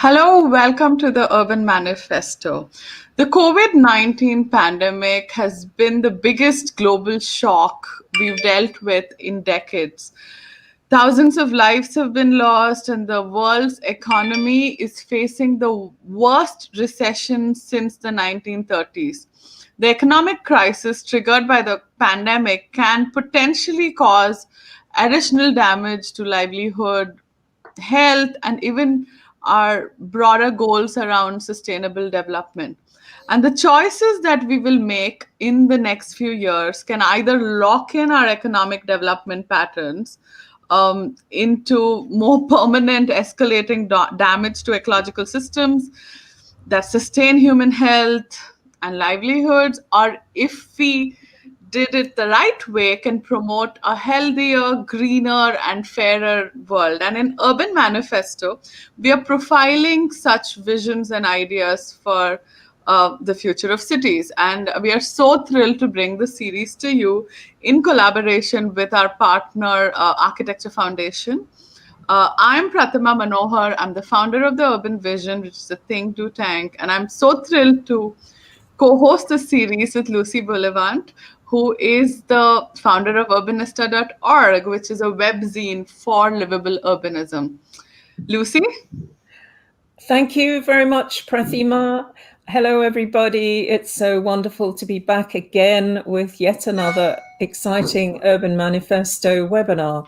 Hello, welcome to the Urban Manifesto. The COVID-19 pandemic has been the biggest global shock we've dealt with in decades. Thousands of lives have been lost, and the world's economy is facing the worst recession since the 1930s. The economic crisis triggered by the pandemic can potentially cause additional damage to livelihood, health, and even our broader goals around sustainable development. And the choices that we will make in the next few years can either lock in our economic development patterns into more permanent escalating damage to ecological systems that sustain human health and livelihoods, or if we did it the right way, can promote a healthier, greener, and fairer world. And in Urban Manifesto, we are profiling such visions and ideas for the future of cities. And we are so thrilled to bring the series to you in collaboration with our partner, Architecture Foundation. I'm Pratima Manohar. I'm the founder of the Urban Vision, which is a think, do, tank. And I'm so thrilled to co-host the series with Lucy Bullivant, who is the founder of urbanista.org, which is a webzine for livable urbanism. Lucy? Thank you very much, Prathima. Hello, everybody. It's so wonderful to be back again with yet another exciting Urban Manifesto webinar.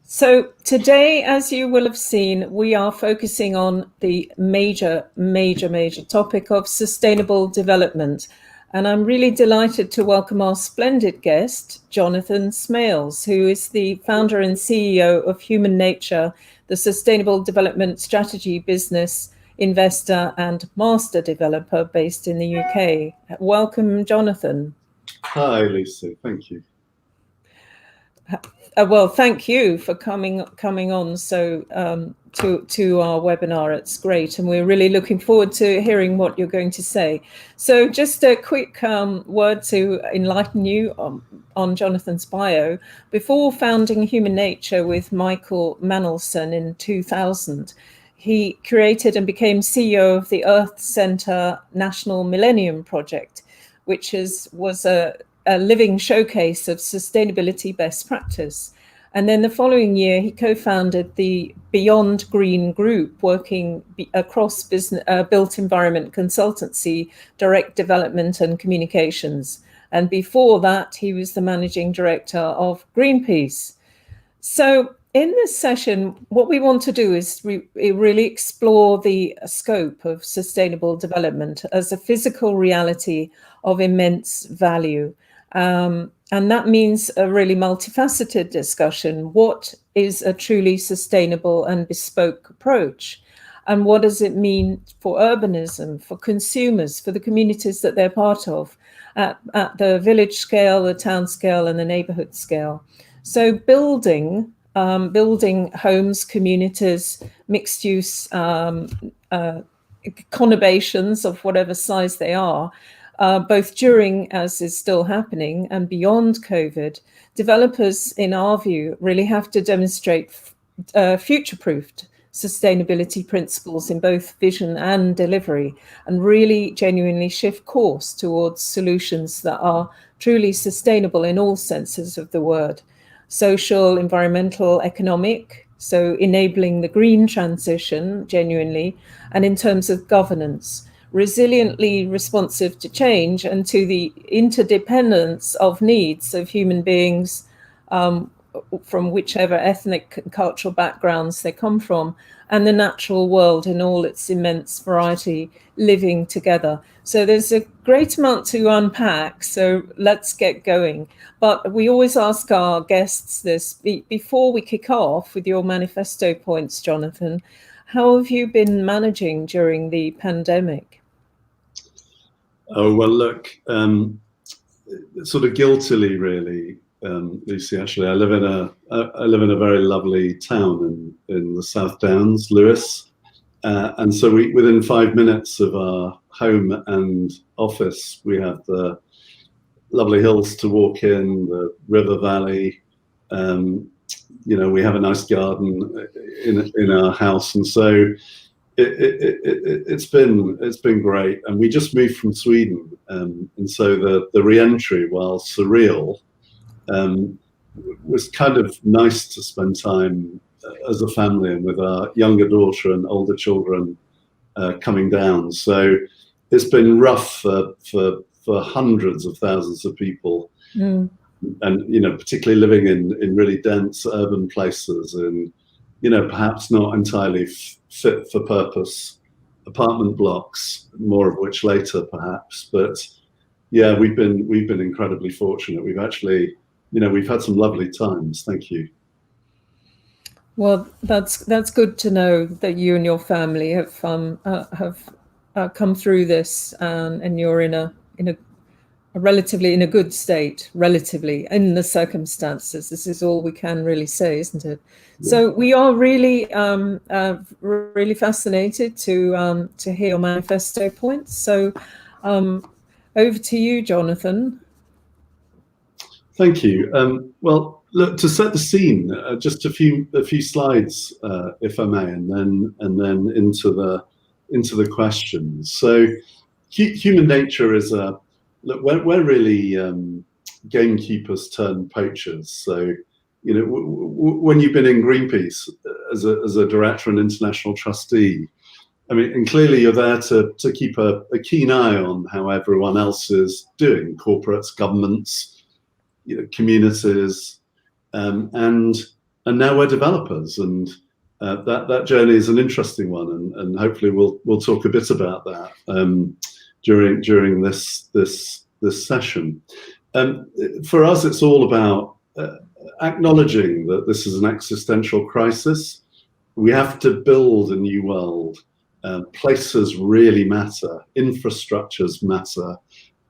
So today, as you will have seen, we are focusing on the major topic of sustainable development. And I'm really delighted to welcome our splendid guest, Jonathan Smales, who is the founder and CEO of Human Nature, the Sustainable Development Strategy business, investor and master developer based in the UK. Welcome, Jonathan. Hi, Lucy. Thank you. Well, thank you for coming on to our webinar. It's great, and we're really looking forward to hearing what you're going to say. So just a quick word to enlighten you on Jonathan's bio. Before founding Human Nature with Michael Manelson in 2000, he created and became CEO of the Earth Centre National Millennium Project, which was a living showcase of sustainability best practice. And then the following year, he co-founded the Beyond Green Group, working across business, built environment consultancy, direct development and communications. And before that, he was the managing director of Greenpeace. So in this session, what we want to do is really explore the scope of sustainable development as a physical reality of immense value. And that means a really multifaceted discussion. What is a truly sustainable and bespoke approach? And what does it mean for urbanism, for consumers, for the communities that they're part of, at the village scale, the town scale, and the neighborhood scale? So building homes, communities, mixed use conurbations of whatever size they are, both during, as is still happening, and beyond COVID, developers, in our view, really have to demonstrate future-proofed sustainability principles in both vision and delivery, and really genuinely shift course towards solutions that are truly sustainable in all senses of the word. Social, environmental, economic, so enabling the green transition genuinely, and in terms of governance, resiliently responsive to change and to the interdependence of needs of human beings from whichever ethnic and cultural backgrounds they come from, and the natural world in all its immense variety living together. So there's a great amount to unpack, so let's get going. But we always ask our guests this before we kick off with your manifesto points, Jonathan. How have you been managing during the pandemic? Oh, well, look, sort of guiltily, really, Lucy. Actually, I live in a very lovely town in the South Downs, Lewis, and so within 5 minutes of our home and office, we have the lovely hills to walk in, the river valley. We have a nice garden in our house, and so it's been great, and we just moved from Sweden, and so the re-entry, while surreal, was kind of nice to spend time as a family and with our younger daughter and older children coming down. So it's been rough for hundreds of thousands of people, and particularly living in really dense urban places, and perhaps not entirely fit for purpose apartment blocks, more of which later perhaps. But yeah, we've been incredibly fortunate. We've actually, we've had some lovely times. Thank you. Well, that's good to know that you and your family have come through this, and you're in a relatively in a good state, relatively in the circumstances. This is all we can really say, isn't it? Yeah. So we are really really fascinated to hear your manifesto points. So over to you, Jonathan. Thank you. Well, look, to set the scene, just a few slides, if I may, and then into the questions. So, human nature is we're really gamekeepers turned poachers. So, when you've been in Greenpeace as a director and international trustee, I mean, and clearly you're there to keep a keen eye on how everyone else is doing, corporates, governments, communities, and now we're developers, and that journey is an interesting one, and hopefully we'll talk a bit about that during this session. For us, it's all about acknowledging that this is an existential crisis. We have to build a new world. Places really matter. Infrastructures matter.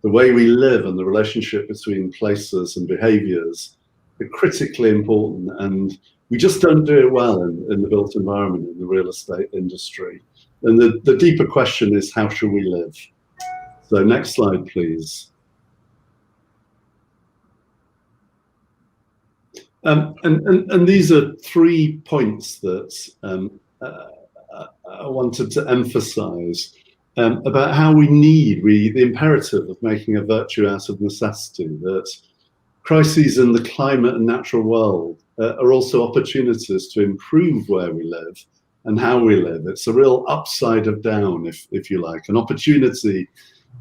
The way we live and the relationship between places and behaviors are critically important, and we just don't do it well in the built environment, in the real estate industry. And the deeper question is, how should we live? So next slide, please. And these are 3 points that I wanted to emphasize about how the imperative of making a virtue out of necessity, that crises in the climate and natural world are also opportunities to improve where we live and how we live. It's a real upside of down, if you like, an opportunity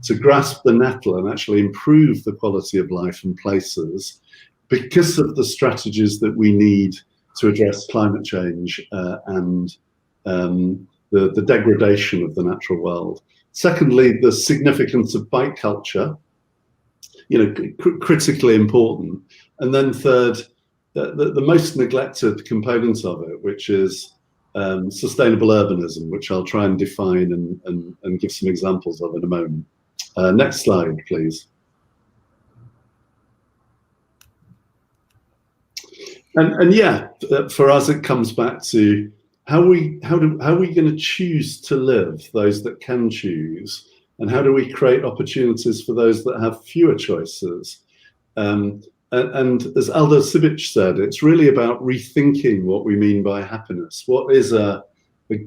to grasp the nettle and actually improve the quality of life in places because of the strategies that we need to address climate change and the degradation of the natural world. Secondly, the significance of bike culture, critically important. And then third, the most neglected component of it, which is sustainable urbanism, which I'll try and define and give some examples of in a moment. Next slide, please. And yeah, for us, it comes back to how are we going to choose to live, those that can choose, and how do we create opportunities for those that have fewer choices? And as Aldo Sibic said, it's really about rethinking what we mean by happiness. What is a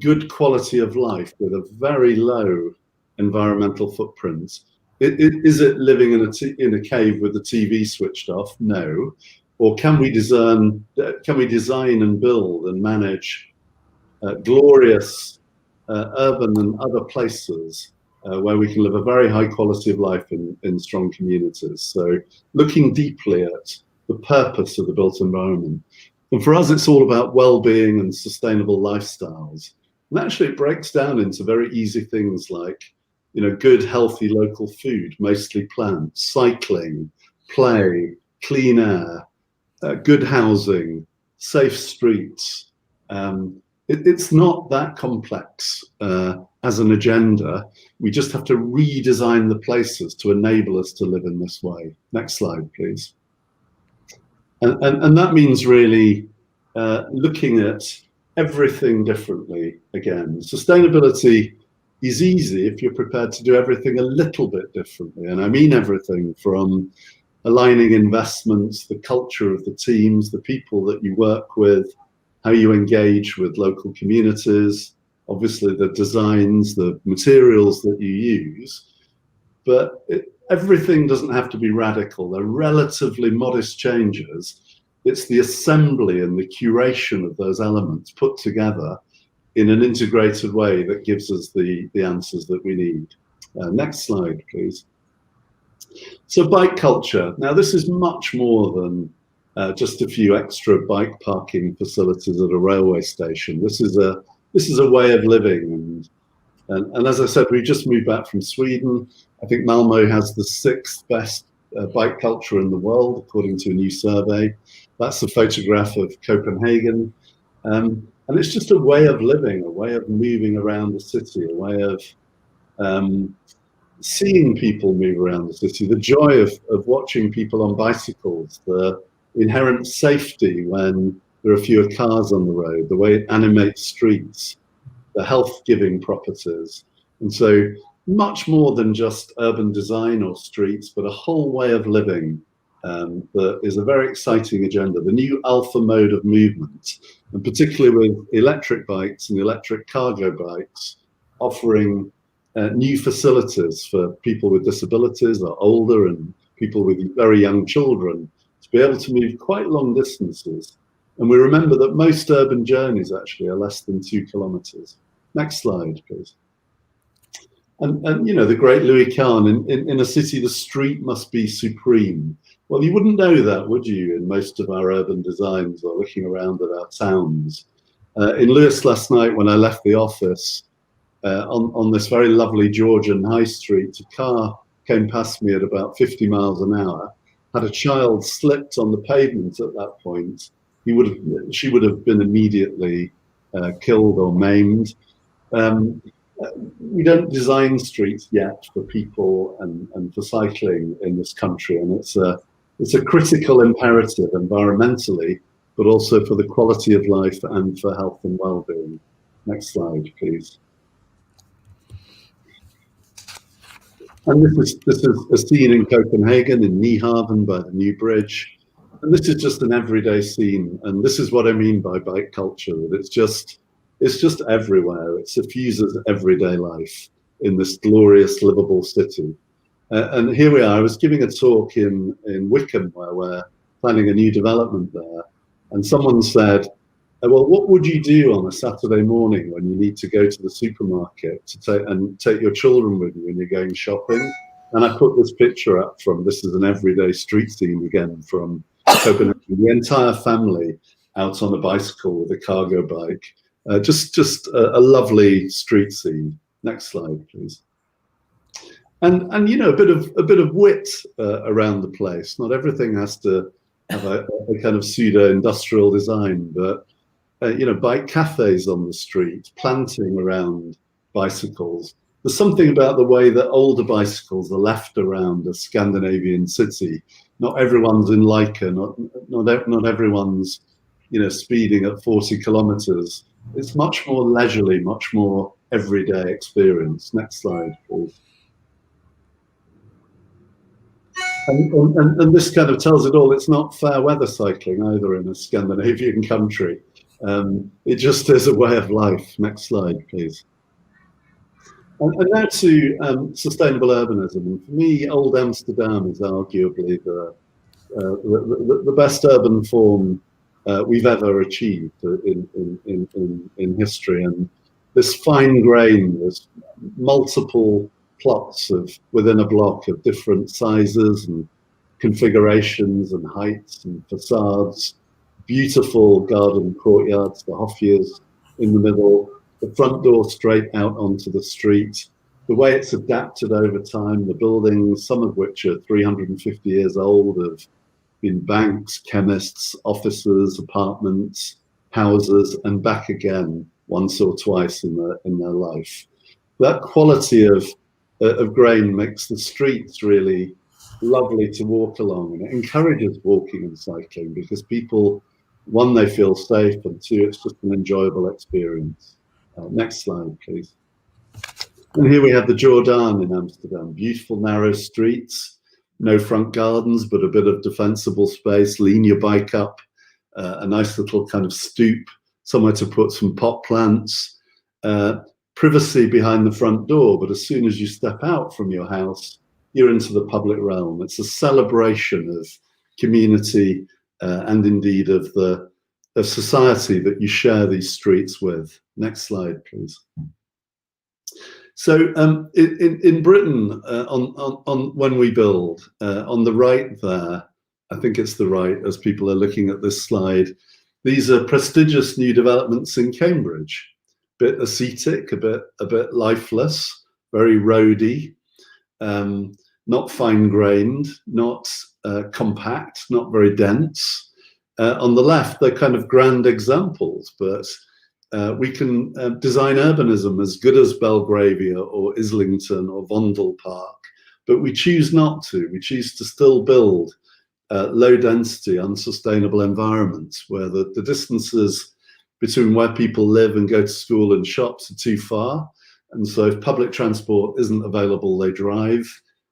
good quality of life with a very low environmental footprint? Is it living in a cave with the TV switched off? No. Or can we design and build and manage glorious urban and other places where we can live a very high quality of life in strong communities? So looking deeply at the purpose of the built environment. And for us, it's all about well-being and sustainable lifestyles. And actually it breaks down into very easy things like, good, healthy local food, mostly plants, cycling, play, clean air, good housing, safe streets. It's not that complex as an agenda. We just have to redesign the places to enable us to live in this way. Next slide, please. And that means really looking at everything differently again. Sustainability is easy if you're prepared to do everything a little bit differently. And I mean everything from aligning investments, the culture of the teams, the people that you work with, how you engage with local communities, obviously the designs, the materials that you use, but everything doesn't have to be radical. They're relatively modest changes. It's the assembly and the curation of those elements put together in an integrated way that gives us the answers that we need. Next slide, please. So bike culture. Now, this is much more than just a few extra bike parking facilities at a railway station. This is a way of living, and as I said, we just moved back from Sweden. I think Malmo has the 6th best bike culture in the world, according to a new survey. That's a photograph of Copenhagen, and it's just a way of living, a way of moving around the city, a way of seeing people move around the city, the joy of watching people on bicycles, the inherent safety when there are fewer cars on the road, the way it animates streets, the health-giving properties. And so much more than just urban design or streets, but a whole way of living that is a very exciting agenda. The new alpha mode of movement, and particularly with electric bikes and electric cargo bikes, offering new facilities for people with disabilities or older and people with very young children to be able to move quite long distances. And we remember that most urban journeys actually are less than 2 kilometers. Next slide, please. And you know, the great Louis Kahn, in a city, the street must be supreme. Well, you wouldn't know that, would you, in most of our urban designs or looking around at our towns. In Lewis last night, when I left the office, on this very lovely Georgian high street, a car came past me at about 50 miles an hour. Had a child slipped on the pavement at that point, she would have been immediately killed or maimed. We don't design streets yet for people and for cycling in this country, and it's a critical imperative environmentally, but also for the quality of life and for health and well-being. Next slide, please. And this is a scene in Copenhagen, in Nyhavn, by the new bridge. And this is just an everyday scene. And this is what I mean by bike culture, that it's just everywhere. It suffuses everyday life in this glorious, livable city. And here we are. I was giving a talk in Wickham, where we're planning a new development there. And someone said, well, what would you do on a Saturday morning when you need to go to the supermarket to take your children with you when you're going shopping? And I put this picture up this is an everyday street scene again from Copenhagen. The entire family out on a bicycle with a cargo bike. Just a lovely street scene. Next slide, please. And you know, a bit of wit around the place. Not everything has to have a kind of pseudo-industrial design, but you know, bike cafes on the street, planting around bicycles. There's something about the way that older bicycles are left around a Scandinavian city. Not everyone's in Leica, not everyone's, you know, speeding at 40 kilometers. It's much more leisurely, much more everyday experience. Next slide, please. And this kind of tells it all. It's not fair weather cycling either in a Scandinavian country. It just is a way of life. Next slide, please. And now to sustainable urbanism. And for me, Old Amsterdam is arguably the best urban form we've ever achieved in history. And this fine grain, this multiple plots within a block of different sizes and configurations and heights and facades. Beautiful garden courtyards, the Hofjes in the middle, the front door straight out onto the street. The way it's adapted over time, the buildings, some of which are 350 years old, have been banks, chemists, offices, apartments, houses, and back again once or twice in their life. That quality of grain makes the streets really lovely to walk along, and it encourages walking and cycling because people, one, they feel safe, and two, it's just an enjoyable experience. Next slide, please. And here we have the Jordaan in Amsterdam. Beautiful narrow streets, no front gardens, but a bit of defensible space. Lean your bike up, a nice little kind of stoop, somewhere to put some pot plants. privacy behind the front door, but as soon as you step out from your house, you're into the public realm. It's a celebration of community and indeed of society that you share these streets with. Next slide, please. So in Britain, on when we build, on the right there, I think it's the right as people are looking at this slide, these are prestigious new developments in Cambridge. A bit ascetic, a bit lifeless, very roady, not fine-grained, not compact, not very dense. On the left, they're kind of grand examples, but we can design urbanism as good as Belgravia or Islington or Vondel Park, but we choose not to. We choose to still build low density, unsustainable environments where the distances between where people live and go to school and shops are too far. And so if public transport isn't available, they drive.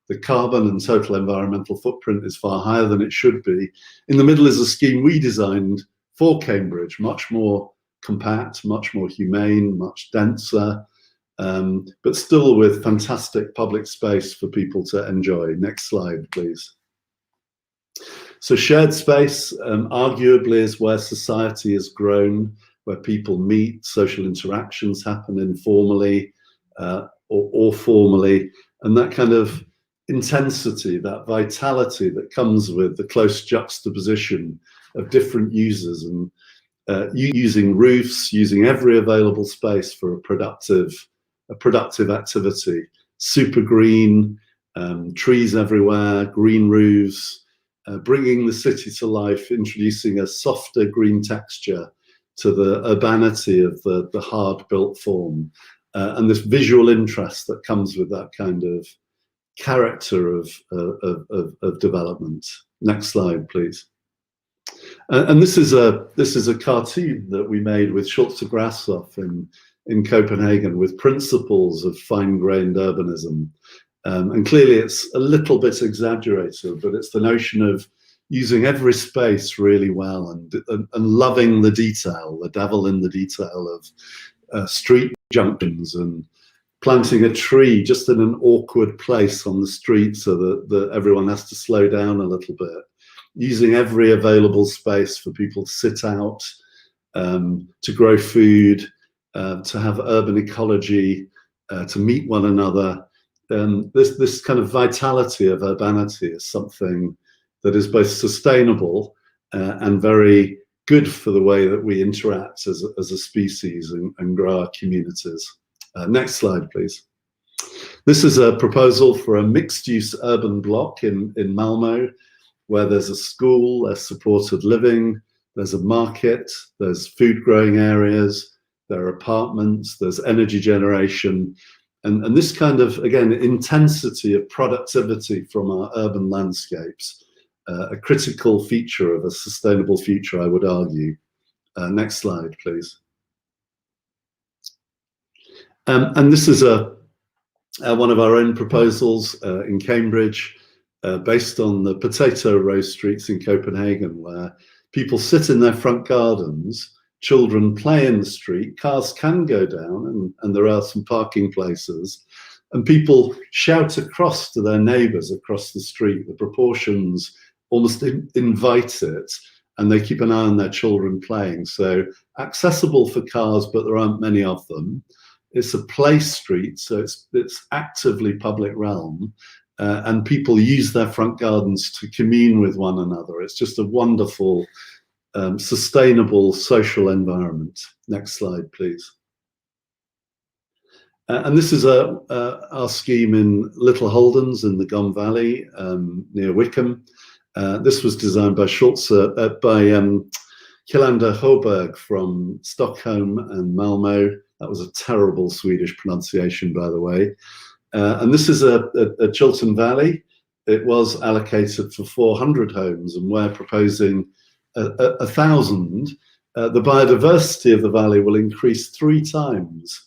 The carbon and total environmental footprint is far higher than it should be. In the middle is a scheme we designed for Cambridge, much more compact, much more humane, much denser, but still with fantastic public space for people to enjoy. Next slide, please. So shared space arguably is where society has grown, where people meet, social interactions happen informally or formally, and that kind of intensity, that vitality that comes with the close juxtaposition of different users and using roofs, using every available space for a productive activity. Super green, trees everywhere, green roofs, bringing the city to life, introducing a softer green texture to the urbanity of the hard-built form, and this visual interest that comes with that kind of character of development. Next slide, please. And this is a cartoon that we made with Schultze Grashoff in Copenhagen with principles of fine-grained urbanism. And clearly it's a little bit exaggerated, but it's the notion of using every space really well and loving the detail, the devil in the detail of street junctions and planting a tree just in an awkward place on the street so that everyone has to slow down a little bit. Using every available space for people to sit out, to grow food, to have urban ecology, to meet one another. This kind of vitality of urbanity is something that is both sustainable and very good for the way that we interact as a species and grow our communities. Next slide, please. This is a proposal for a mixed-use urban block in Malmo, where there's a school, there's supported living, there's a market, there's food growing areas, there are apartments, there's energy generation, and this kind of, again, intensity of productivity from our urban landscapes, a critical feature of a sustainable future, I would argue. Next slide, please. And this is one of our own proposals in Cambridge, based on the potato row streets in Copenhagen, where people sit in their front gardens, children play in the street, cars can go down, and there are some parking places, and people shout across to their neighbours across the street. The proportions almost invite it, and they keep an eye on their children playing. So accessible for cars, but there aren't many of them. It's a play street, so it's actively public realm. And people use their front gardens to commune with one another. It's just a wonderful, sustainable social environment. Next slide, please. And this is our scheme in Little Holdens in the Gom Valley near Wickham. This was designed by Kielander Hoberg from Stockholm and Malmo. That was a terrible Swedish pronunciation, by the way. And this is a Chiltern Valley. It was allocated for 400 homes, and we're proposing 1,000. The biodiversity of the valley will increase 3 times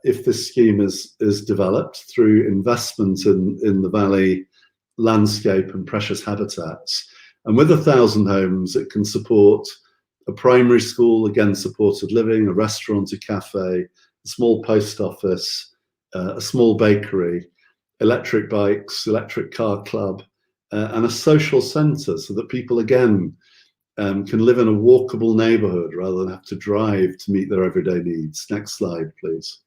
if this scheme is developed through investment in the valley landscape and precious habitats. And with 1,000 homes, it can support a primary school, again, supported living, a restaurant, a cafe, a small post office, a small bakery, electric bikes, electric car club, and a social centre, so that people again can live in a walkable neighbourhood rather than have to drive to meet their everyday needs. Next slide, please.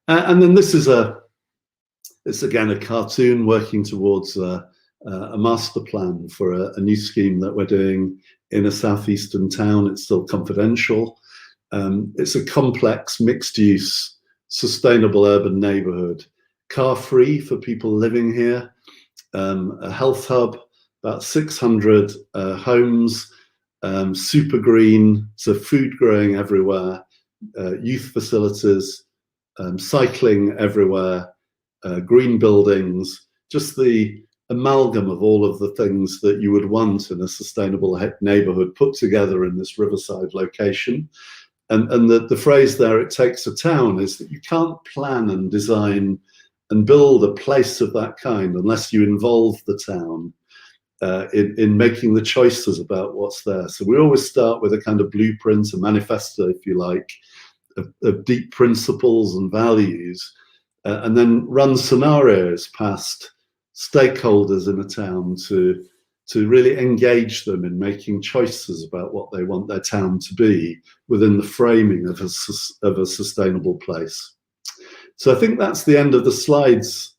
And then this is it's again a cartoon working towards a master plan for a new scheme that we're doing in a southeastern town. It's still confidential. It's a complex, mixed-use, sustainable urban neighbourhood, car-free for people living here, a health hub, about 600 homes, super green, so food growing everywhere, youth facilities, cycling everywhere, green buildings, just the amalgam of all of the things that you would want in a sustainable neighbourhood put together in this riverside location. And the phrase there, it takes a town, is that you can't plan and design and build a place of that kind unless you involve the town in making the choices about what's there. So we always start with a kind of blueprint, a manifesto, if you like, of deep principles and values, and then run scenarios past stakeholders in a town to really engage them in making choices about what they want their town to be within the framing of a sustainable place. So I think that's the end of the slides,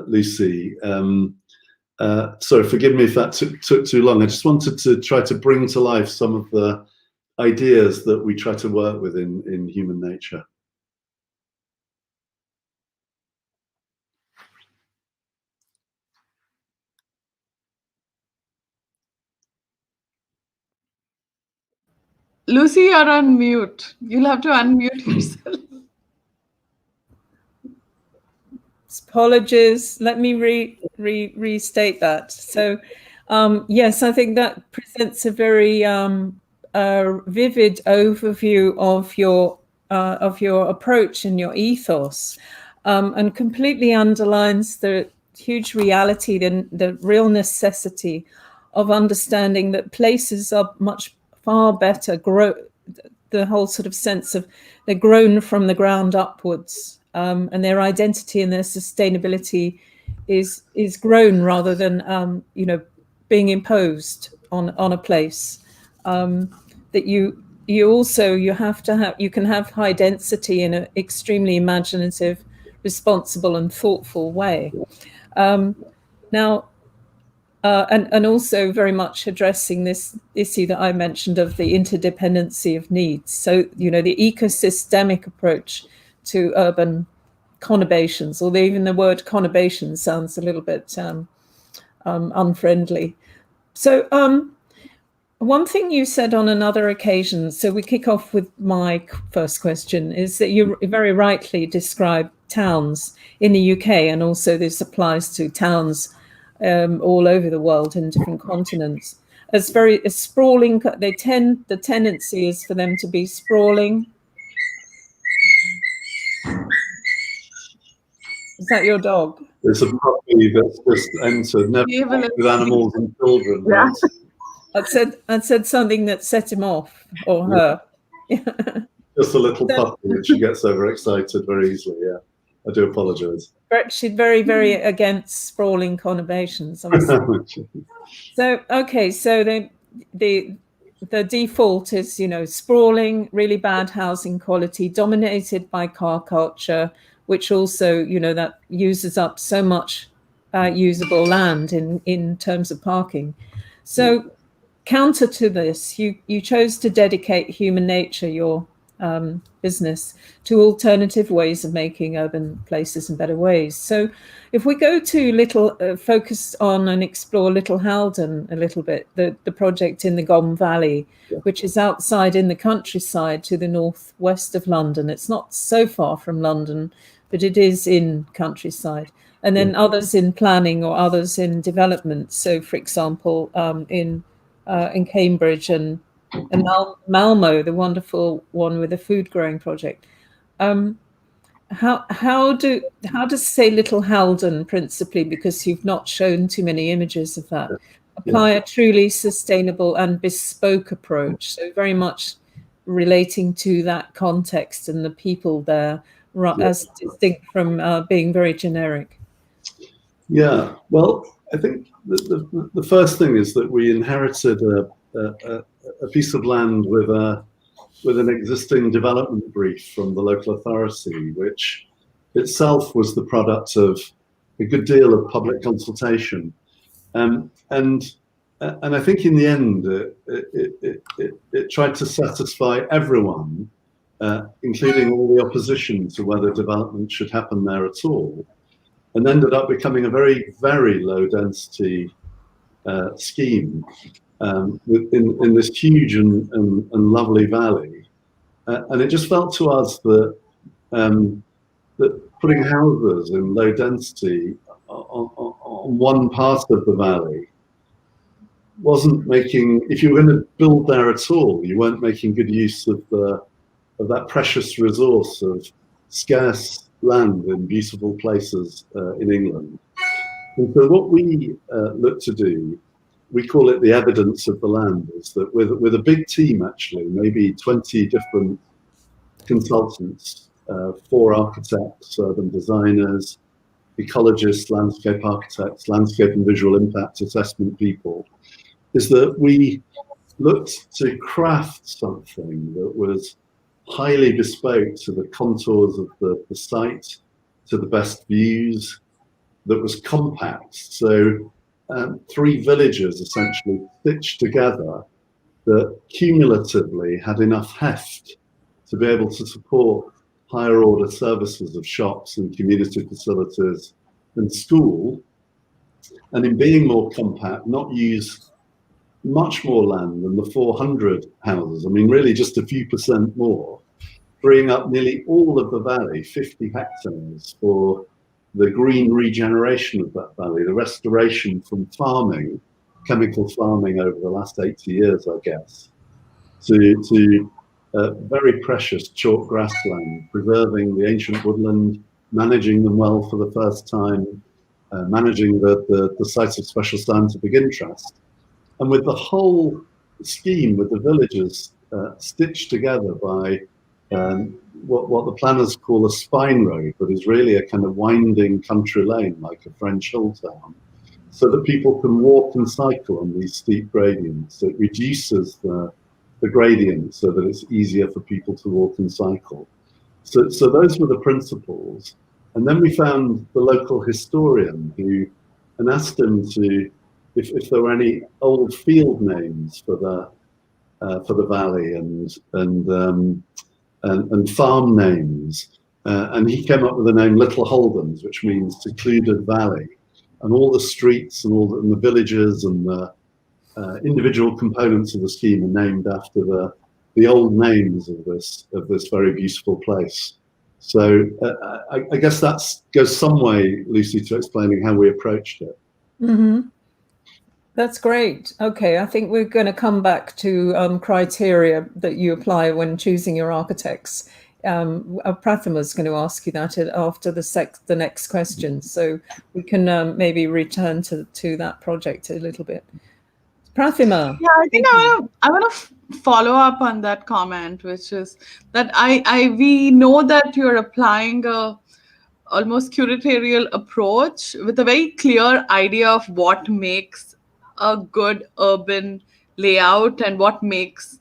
Lucy. Sorry, forgive me if that took too long. I just wanted to try to bring to life some of the ideas that we try to work with in human nature. Lucy, you're on mute. You'll have to unmute yourself. Apologies. Let me restate that. So, yes, I think that presents a very vivid overview of your approach and your ethos, and completely underlines the huge reality, the real necessity of understanding that places are much far better the whole sort of sense of they're grown from the ground upwards, and their identity and their sustainability is grown rather than being imposed on a place. That you can have high density in an extremely imaginative, responsible and thoughtful way. And also very much addressing this issue that I mentioned of the interdependency of needs. So, the ecosystemic approach to urban conurbations, although even the word conurbation sounds a little bit unfriendly. So one thing you said on another occasion, so we kick off with my first question, is that you very rightly describe towns in the UK, and also this applies to towns all over the world in different continents, as sprawling. The tendency is for them to be sprawling. Is that your dog? It's a puppy that's just entered, never with animals and children. Yeah. I said something that set him off, or her. Just a little puppy, and she gets overexcited very easily. Yeah, I do apologise. She's very, very against sprawling conurbations. So okay, so the default is sprawling, really bad housing quality, dominated by car culture, which also that uses up so much usable land in terms of parking. So counter to this, you chose to dedicate human nature, your business, to alternative ways of making urban places in better ways. So if we go to focus on and explore Little Haldon a little bit, the project in the Gom Valley, which is outside in the countryside to the northwest of London. It's not so far from London, but it is in countryside. And then others in planning or others in development. So for example, in Cambridge and Malmo, the wonderful one with the food growing project. How does, say, Little Haldon, principally, because you've not shown too many images of that, apply a truly sustainable and bespoke approach? So very much relating to that context and the people there, as distinct from being very generic? Yeah, well, I think the first thing is that we inherited a piece of land with an existing development brief from the local authority, which itself was the product of a good deal of public consultation, and I think in the end it tried to satisfy everyone, including all the opposition to whether development should happen there at all, and ended up becoming a very, very low density scheme in this huge and lovely valley. And it just felt to us that putting houses in low density on one part of the valley wasn't making, if you were going to build there at all, you weren't making good use of that precious resource of scarce land in beautiful places in England. And so what we look to do, we call it the evidence of the land, is that with a big team, actually, maybe 20 different consultants, 4 architects, urban designers, ecologists, landscape architects, landscape and visual impact assessment people, is that we looked to craft something that was highly bespoke to the contours of the site, to the best views, that was compact. So 3 villages essentially stitched together that cumulatively had enough heft to be able to support higher order services of shops and community facilities and school, and in being more compact, not use much more land than the 400 houses. I mean, really just a few percent more, freeing up nearly all of the valley, 50 hectares, for the green regeneration of that valley, the restoration from farming, chemical farming over the last 80 years, I guess, to very precious chalk grassland, preserving the ancient woodland, managing them well for the first time, managing the sites of special scientific interest. And with the whole scheme, with the villages stitched together by what the planners call a spine road, but is really a kind of winding country lane, like a French hill town, so that people can walk and cycle on these steep gradients. It reduces the gradient so that it's easier for people to walk and cycle. So those were the principles. And then we found the local historian and asked him to, if there were any old field names for the valley and farm names. And he came up with the name Little Holdens, which means secluded valley. And all the streets and the villages and the individual components of the scheme are named after the old names of this very beautiful place. So I guess that goes some way, Lucy, to explaining how we approached it. Mm-hmm. That's great. Okay, I think we're going to come back to criteria that you apply when choosing your architects. Prathama is going to ask you that after the next question, so we can maybe return to that project a little bit. Prathama. Yeah, I think I want to follow up on that comment, which is that we know that you're applying a almost curatorial approach with a very clear idea of what makes a good urban layout and what makes,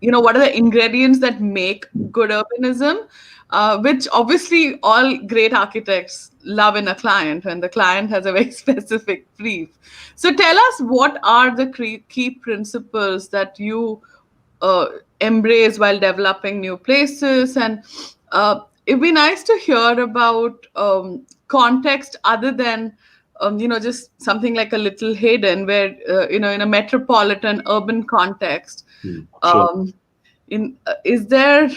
what are the ingredients that make good urbanism, which obviously all great architects love in a client when the client has a very specific brief. So tell us, what are the key principles that you embrace while developing new places? And it'd be nice to hear about context other than just something like a Little Hayden, where in a metropolitan urban context, Sure. Is there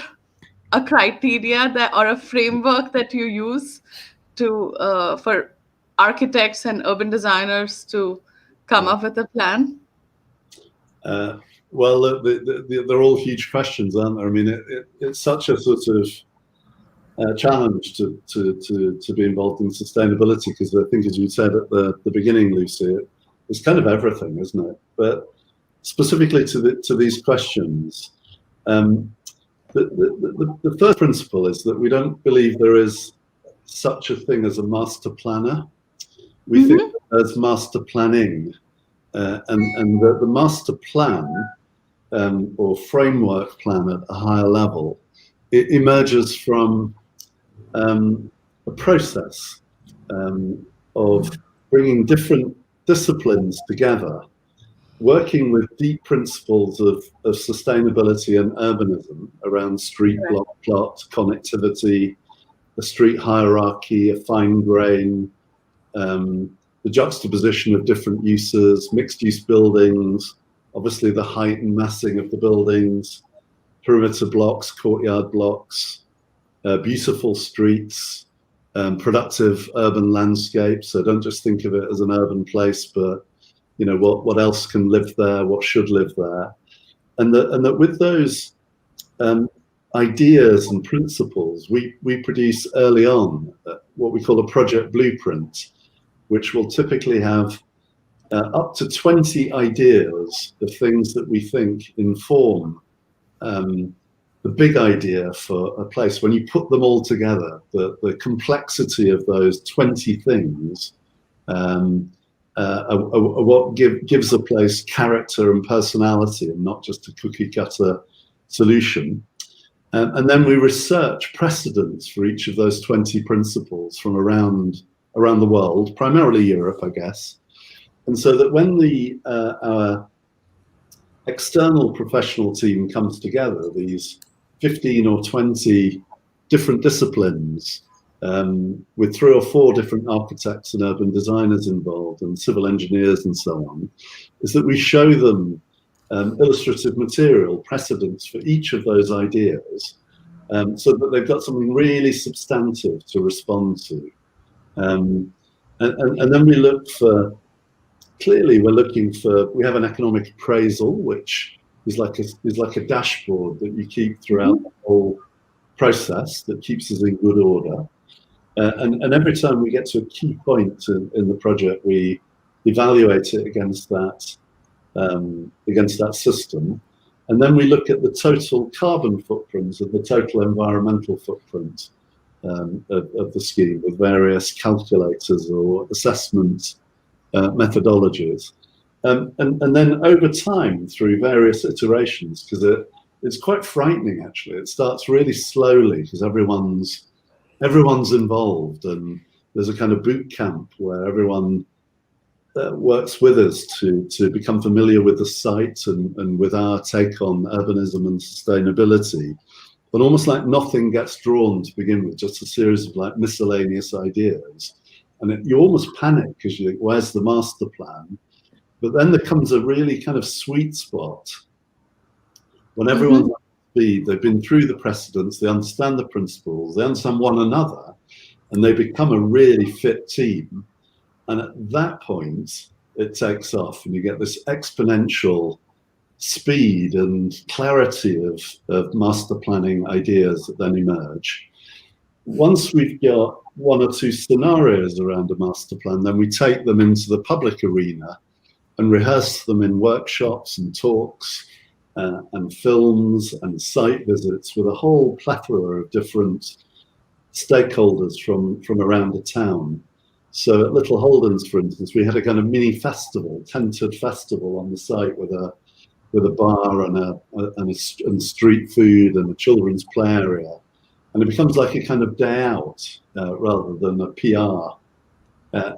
a criteria or a framework that you use to for architects and urban designers to come up with a plan? Well, they're all huge questions, aren't there? I mean, it's such a sort of challenge to be involved in sustainability, because I think, as you said at the beginning, Lucy, it's kind of everything, isn't it? But specifically to these questions, The first principle is that we don't believe there is such a thing as a master planner. We think that there's master planning, and the master plan or framework plan at a higher level, it emerges from a process of bringing different disciplines together, working with deep principles of sustainability and urbanism around street block plot, connectivity, a street hierarchy, a fine grain, the juxtaposition of different uses, mixed use buildings, obviously the height and massing of the buildings, perimeter blocks, courtyard blocks, beautiful streets, productive urban landscapes. So don't just think of it as an urban place, but you know what else can live there, what should live there, and that with those ideas and principles, we produce early on what we call a project blueprint, which will typically have up to 20 ideas of things that we think inform the big idea for a place. When you put them all together, the complexity of those 20 things what gives a place character and personality, and not just a cookie cutter solution. And then we research precedents for each of those 20 principles from around the world, primarily Europe, I guess. And so that when our external professional team comes together, these 15 or 20 different disciplines, with 3 or 4 different architects and urban designers involved and civil engineers and so on, is that we show them illustrative material, precedents for each of those ideas, so that they've got something really substantive to respond to. And then we look for, clearly we're looking for, we have an economic appraisal, which is like a dashboard that you keep throughout the whole process that keeps us in good order. And every time we get to a key point in the project, we evaluate it against that system, and then we look at the total carbon footprint and the total environmental footprint of the scheme with various calculators or assessment methodologies, and then over time through various iterations, because it's quite frightening actually. It starts really slowly because everyone's involved, and there's a kind of boot camp where everyone works with us to become familiar with the site and with our take on urbanism and sustainability. But almost like nothing gets drawn to begin with, just a series of like miscellaneous ideas. And you almost panic because you think, where's the master plan? But then there comes a really kind of sweet spot when everyone's up to speed, they've been through the precedents, they understand the principles, they understand one another, and they become a really fit team. And at that point, it takes off, and you get this exponential speed and clarity of master planning ideas that then emerge. Once we've got 1 or 2 scenarios around a master plan, then we take them into the public arena and rehearse them in workshops and talks and films and site visits with a whole plethora of different stakeholders from around the town. So at Little Holden's, for instance, we had a kind of mini festival, tented festival on the site with a bar and street food and a children's play area, and it becomes like a kind of day out rather than a PR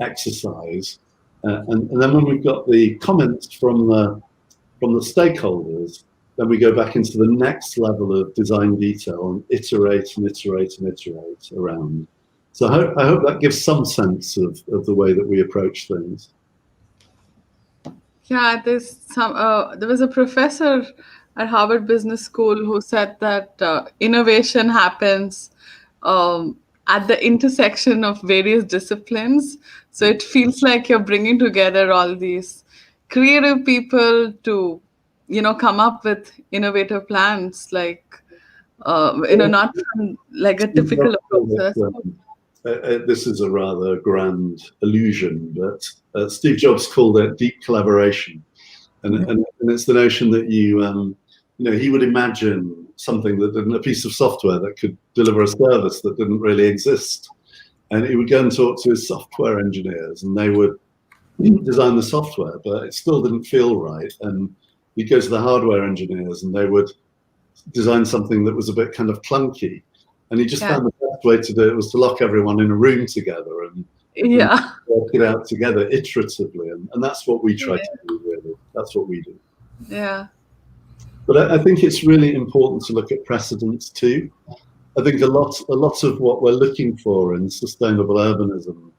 exercise. And then when we've got the comments from the stakeholders, then we go back into the next level of design detail and iterate around. So I hope that gives some sense of the way that we approach things. Yeah, there was a professor at Harvard Business School who said that innovation happens at the intersection of various disciplines. So it feels like you're bringing together all these creative people to, come up with innovative plans, like, not from, like a typical process. This is a rather grand illusion, but Steve Jobs called it deep collaboration, and it's the notion that he would imagine something that didn't, a piece of software that could deliver a service that didn't really exist. And he would go and talk to his software engineers, and they would design the software, but it still didn't feel right. And he'd go to the hardware engineers, and they would design something that was a bit kind of clunky. And he just found the best way to do it was to lock everyone in a room together and work it out together iteratively. And that's what we try to do, really. That's what we do. Yeah. But I think it's really important to look at precedents too. I think a lot of what we're looking for in sustainable urbanism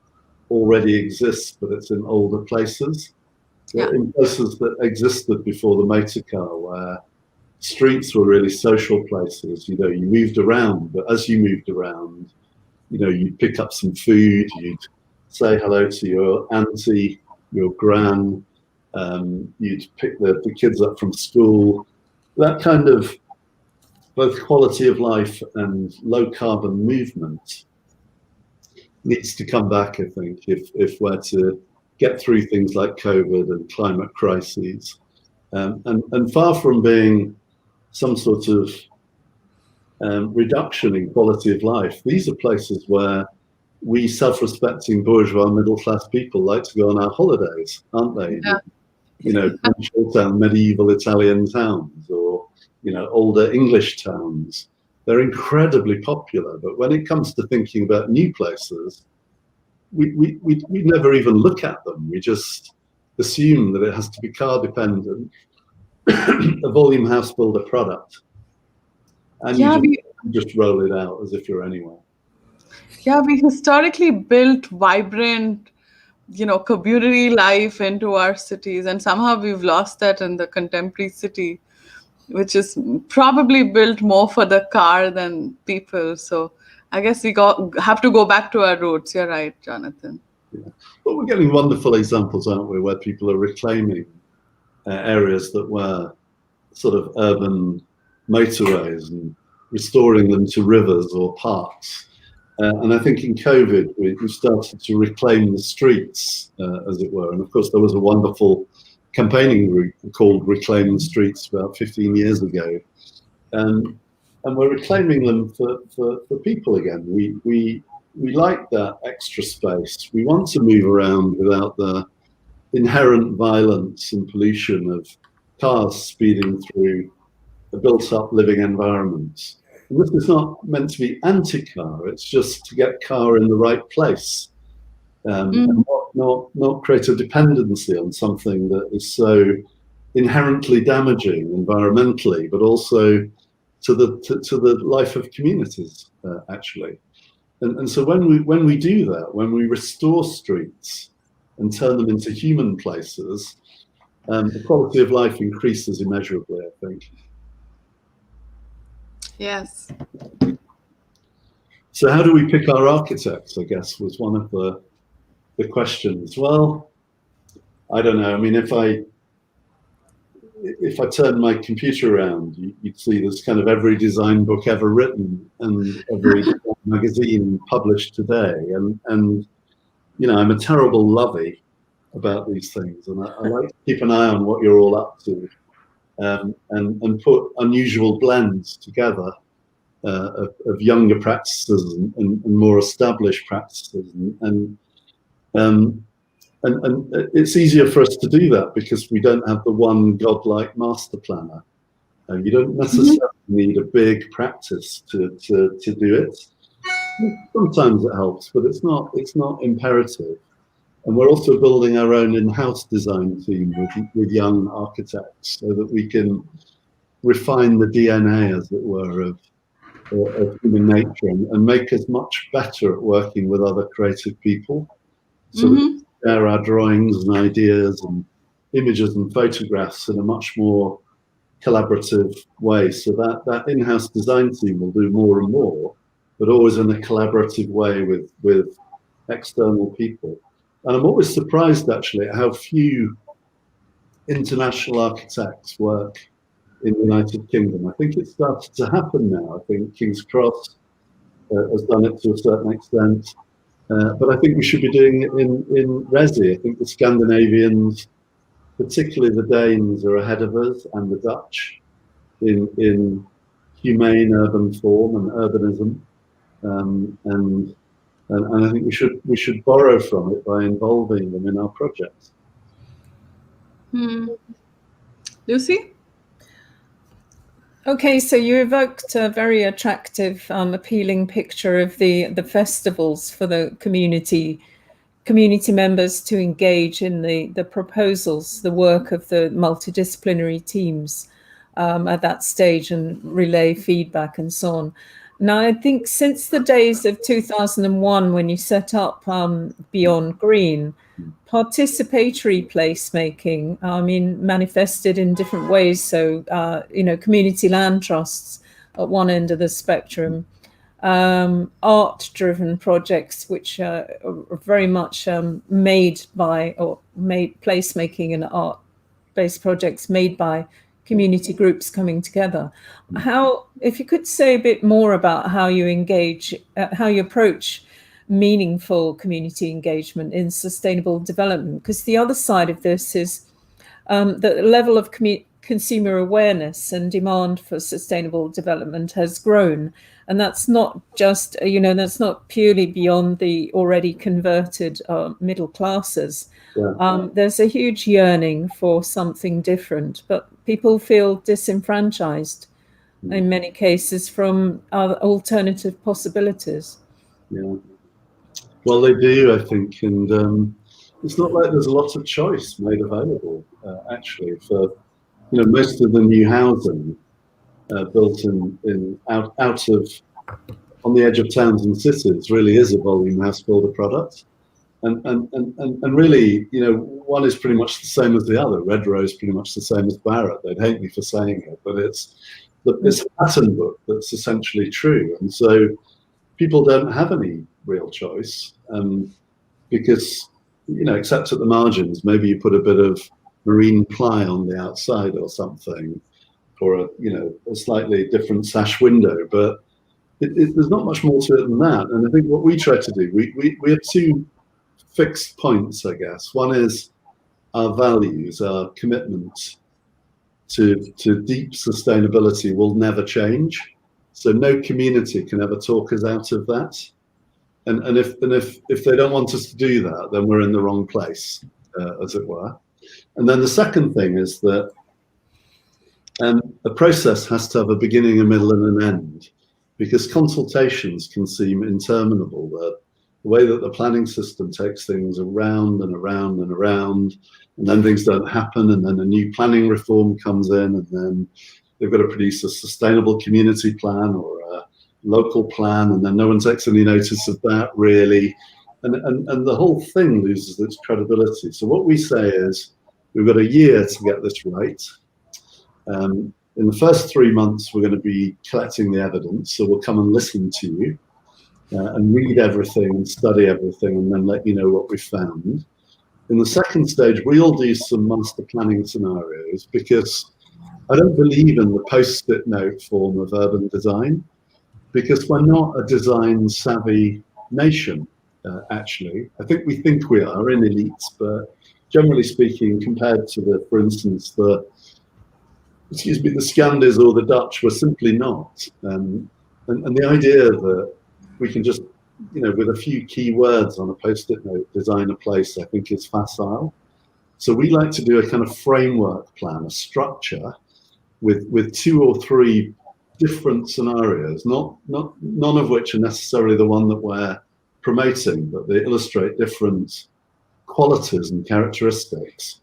already exists, but it's in older places. In places that existed before the motor car, where streets were really social places. You moved around, but as you moved around, you'd pick up some food, you'd say hello to your auntie, your gran, you'd pick the kids up from school. That kind of both quality of life and low carbon movement needs to come back, I think, if we're to get through things like COVID and climate crises. And far from being some sort of reduction in quality of life, these are places where we self-respecting bourgeois middle-class people like to go on our holidays, aren't they? Medieval Italian towns, or older English towns. They're incredibly popular, but when it comes to thinking about new places, we never even look at them. We just assume that it has to be car dependent, a volume house builder product, and you just roll it out as if you're anywhere. Yeah, we historically built vibrant, community life into our cities, and somehow we've lost that in the contemporary city, which is probably built more for the car than people. So I guess we have to go back to our roots. You're right, Jonathan. Yeah. But we're getting wonderful examples, aren't we, where people are reclaiming areas that were sort of urban motorways and restoring them to rivers or parks. And I think in COVID, we started to reclaim the streets, as it were. And of course, there was a wonderful campaigning group called Reclaim the Streets about 15 years ago. And we're reclaiming them for people again. We like that extra space. We want to move around without the inherent violence and pollution of cars speeding through a built-up living environment. And this is not meant to be anti-car, it's just to get car in the right place, and not create a dependency on something that is so inherently damaging environmentally, but also to the life of communities, actually. And so when we do that, when we restore streets and turn them into human places, the quality of life increases immeasurably, I think. Yes. So how do we pick our architects, I guess, was one of the questions. Well, I don't know. I mean, if I turn my computer around, you'd see there's kind of every design book ever written and every magazine published today. And I'm a terrible lovey about these things. And I like to keep an eye on what you're all up to. And put unusual blends together of younger practices and more established practices, and it's easier for us to do that because we don't have the one godlike master planner. You don't necessarily need a big practice to do it. Sometimes it helps, but it's not imperative. And we're also building our own in-house design team with young architects so that we can refine the DNA, as it were, of human nature and make us much better at working with other creative people. So we share our drawings and ideas and images and photographs in a much more collaborative way. So that in-house design team will do more and more, but always in a collaborative way with external people. And I'm always surprised, actually, at how few international architects work in the United Kingdom. I think it's started to happen now. I think King's Cross has done it to a certain extent. But I think we should be doing it in Resi. I think the Scandinavians, particularly the Danes, are ahead of us, and the Dutch. in humane urban form and urbanism, and I think we should borrow from it by involving them in our projects. Lucy? Okay, so you evoked a very attractive, appealing picture of the festivals for the community members to engage in the proposals, the work of the multidisciplinary teams at that stage, and relay feedback and so on. Now, I think since the days of 2001, when you set up Beyond Green, participatory placemaking, manifested in different ways. So, community land trusts at one end of the spectrum, art-driven projects, which are very much made placemaking and art-based projects made by community groups coming together. If you could say a bit more about how you engage, how you approach meaningful community engagement in sustainable development, because the other side of this is the level of consumer awareness and demand for sustainable development has grown. And that's not just, that's not purely beyond the already converted middle classes. Yeah. There's a huge yearning for something different, but people feel disenfranchised in many cases from alternative possibilities. Yeah. Well, they do, I think, and it's not like there's a lot of choice made available, actually, for most of the new housing built out of on the edge of towns and cities really is a volume house builder product, and really, one is pretty much the same as the other. Redrow is pretty much the same as Barrett. They'd hate me for saying it, but it's a pattern book that's essentially true, and so people don't have any real choice, because except at the margins, maybe you put a bit of marine ply on the outside or something, or a slightly different sash window, but there's not much more to it than that. And I think what we try to do, we have two fixed points, I guess. One is our values, our commitment to deep sustainability will never change. So no community can ever talk us out of that. And if they don't want us to do that, then we're in the wrong place, as it were. And then the second thing is that a process has to have a beginning, a middle, and an end, because consultations can seem interminable. The way that the planning system takes things around and around and around, and then things don't happen, and then a new planning reform comes in, and then they've got to produce a sustainable community plan or a local plan, and then no one takes any notice of that, really. And the whole thing loses its credibility. So what we say is, we've got a year to get this right. In the first 3 months, we're going to be collecting the evidence. So we'll come and listen to you and read everything and study everything, and then let you know what we found. In the second stage, we'll do some master planning scenarios, because I don't believe in the post-it note form of urban design, because we're not a design savvy nation, actually. I think we think we are in elites, but generally speaking, compared to for instance, the Scandis or the Dutch, were simply not. And the idea that we can just, with a few key words on a post-it note, design a place, I think is facile. So we like to do a kind of framework plan, a structure with 2 or 3 different scenarios, none of which are necessarily the one that we're promoting, but they illustrate different qualities and characteristics.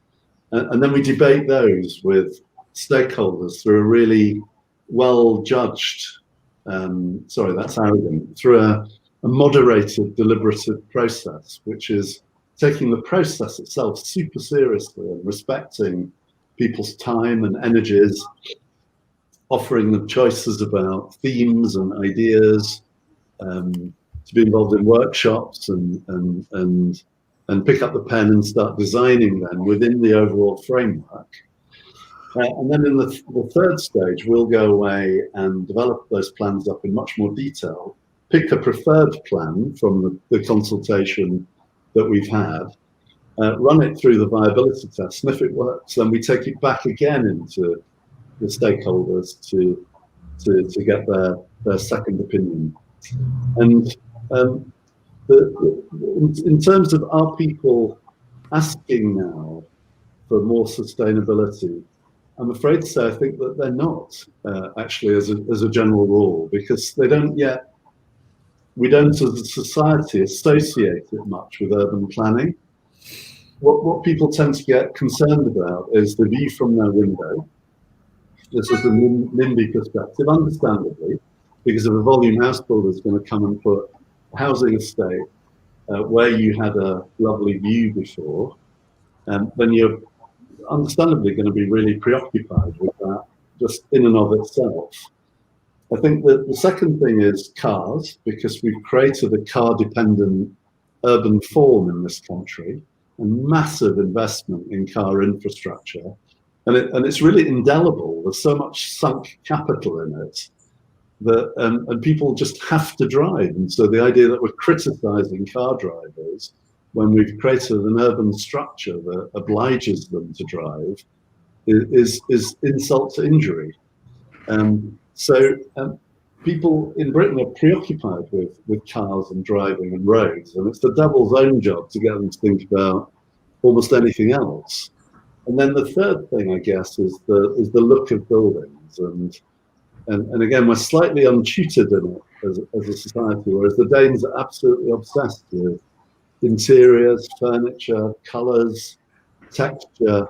And then we debate those with stakeholders through a really well-judged, sorry, that's arrogant, through a moderated, deliberative process, which is taking the process itself super seriously and respecting people's time and energies, offering them choices about themes and ideas, to be involved in workshops and pick up the pen and start designing them within the overall framework. And then in the third stage, we'll go away and develop those plans up in much more detail, pick a preferred plan from the consultation that we've had, run it through the viability test, and if it works, then we take it back again into the stakeholders to get their second opinion. And in terms of, are people asking now for more sustainability? I'm afraid to say I think that they're not, actually, as a general rule, because they don't yet, we don't as a society associate it much with urban planning. What people tend to get concerned about is the view from their window. This is the NIMBY perspective, understandably, because if a volume house builder is going to come and put a housing estate where you had a lovely view before, then you're understandably going to be really preoccupied with that just in and of itself. I think that the second thing is cars, because we've created a car-dependent urban form in this country, and massive investment in car infrastructure. And it's really indelible. There's so much sunk capital in it that, and people just have to drive. And so the idea that we're criticizing car drivers when we've created an urban structure that obliges them to drive is insult to injury. People in Britain are preoccupied with cars and driving and roads, and it's the devil's own job to get them to think about almost anything else. And then the third thing, I guess, is the look of buildings, and again, we're slightly untutored in it as a society, whereas the Danes are absolutely obsessed with interiors, furniture, colours, texture,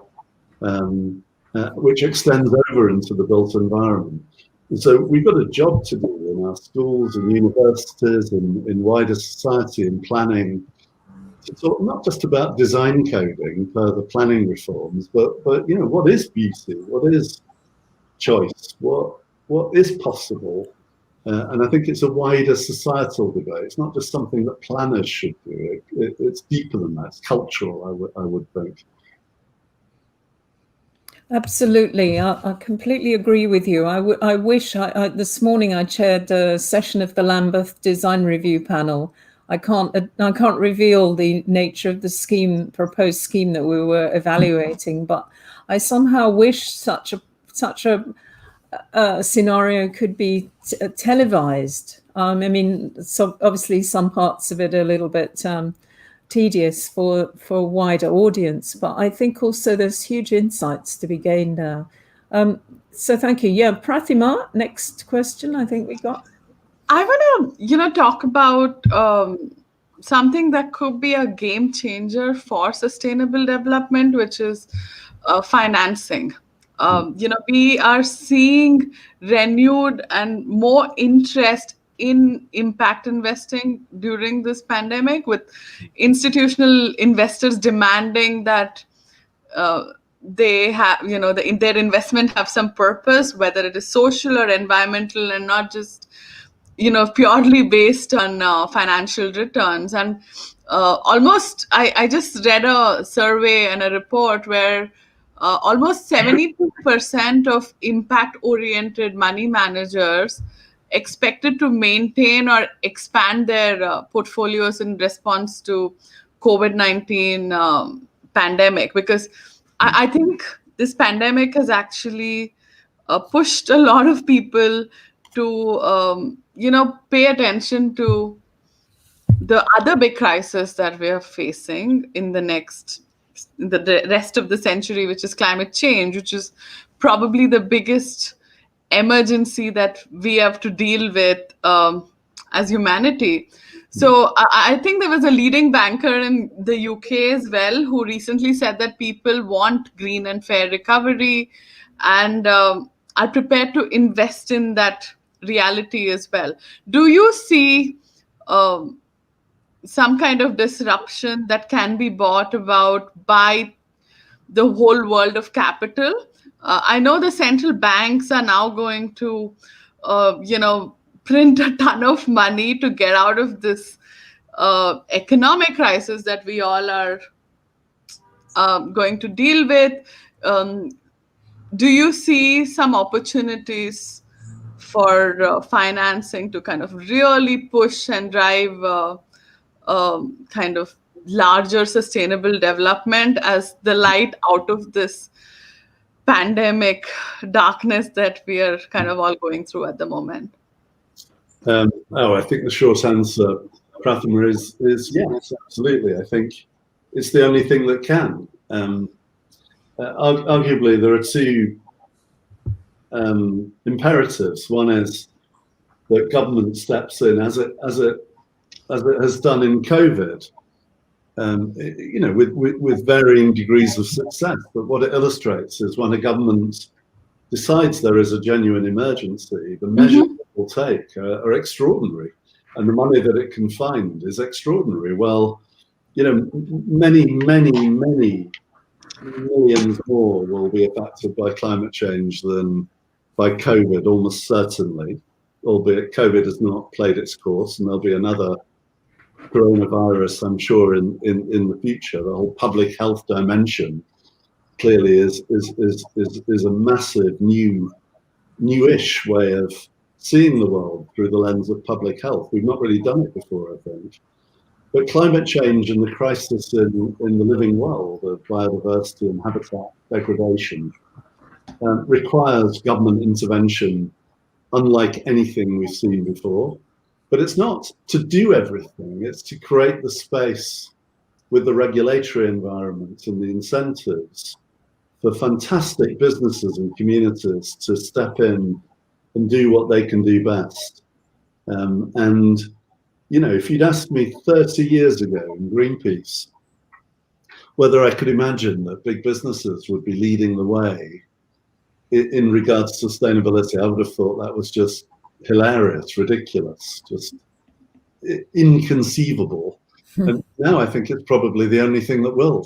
which extends over into the built environment. And so we've got a job to do in our schools and universities and in wider society and planning to talk not just about design coding per the planning reforms, but you know, what is beauty? What is choice? What is possible? And I think it's a wider societal debate. It's not just something that planners should do. It's deeper than that. It's cultural, I would think. Absolutely, I completely agree with you. I wish this morning I chaired a session of the Lambeth Design Review panel. I can't reveal the nature of the proposed scheme that we were evaluating, but I somehow wish such a scenario could be televised. I mean, so obviously some parts of it are a little bit tedious for a wider audience, but I think also there's huge insights to be gained now. So thank you. Yeah, Pratima, next question I think we got. I want to, talk about something that could be a game changer for sustainable development, which is financing. We are seeing renewed and more interest in impact investing during this pandemic, with institutional investors demanding that they have, their investment have some purpose, whether it is social or environmental, and not just purely based on financial returns. And almost I just read a survey and a report where almost 72% of impact oriented money managers expected to maintain or expand their portfolios in response to COVID-19 pandemic, because I think this pandemic has actually pushed a lot of people to pay attention to the other big crisis that we are facing in the rest of the century, which is climate change, which is probably the biggest emergency that we have to deal with as humanity. So I think there was a leading banker in the UK as well who recently said that people want green and fair recovery, and are prepared to invest in that reality as well. Do you see some kind of disruption that can be brought about by the whole world of capital? I know the central banks are now going to, print a ton of money to get out of this economic crisis that we all are going to deal with. Do you see some opportunities for financing to kind of really push and drive kind of larger sustainable development as the light out of this pandemic darkness that we are kind of all going through at the moment? I think the short answer, Prathama, is yes, absolutely. I think it's the only thing that can. Arguably, there are two imperatives. One is that government steps in, as it has done in COVID, with varying degrees of success. But what it illustrates is when a government decides there is a genuine emergency, the measures it will take are extraordinary, and the money that it can find is extraordinary. Well, many millions more will be affected by climate change than by COVID, almost certainly, albeit COVID has not played its course, and there'll be another coronavirus, I'm sure, in the future. The whole public health dimension clearly is a massive newish way of seeing the world through the lens of public health. We've not really done it before, I think. But climate change and the crisis in the living world of biodiversity and habitat degradation requires government intervention unlike anything we've seen before. But it's not to do everything, it's to create the space with the regulatory environment and the incentives for fantastic businesses and communities to step in and do what they can do best. And if you'd asked me 30 years ago in Greenpeace whether I could imagine that big businesses would be leading the way in regards to sustainability, I would have thought that was just hilarious, ridiculous, just inconceivable. And now I think it's probably the only thing that will,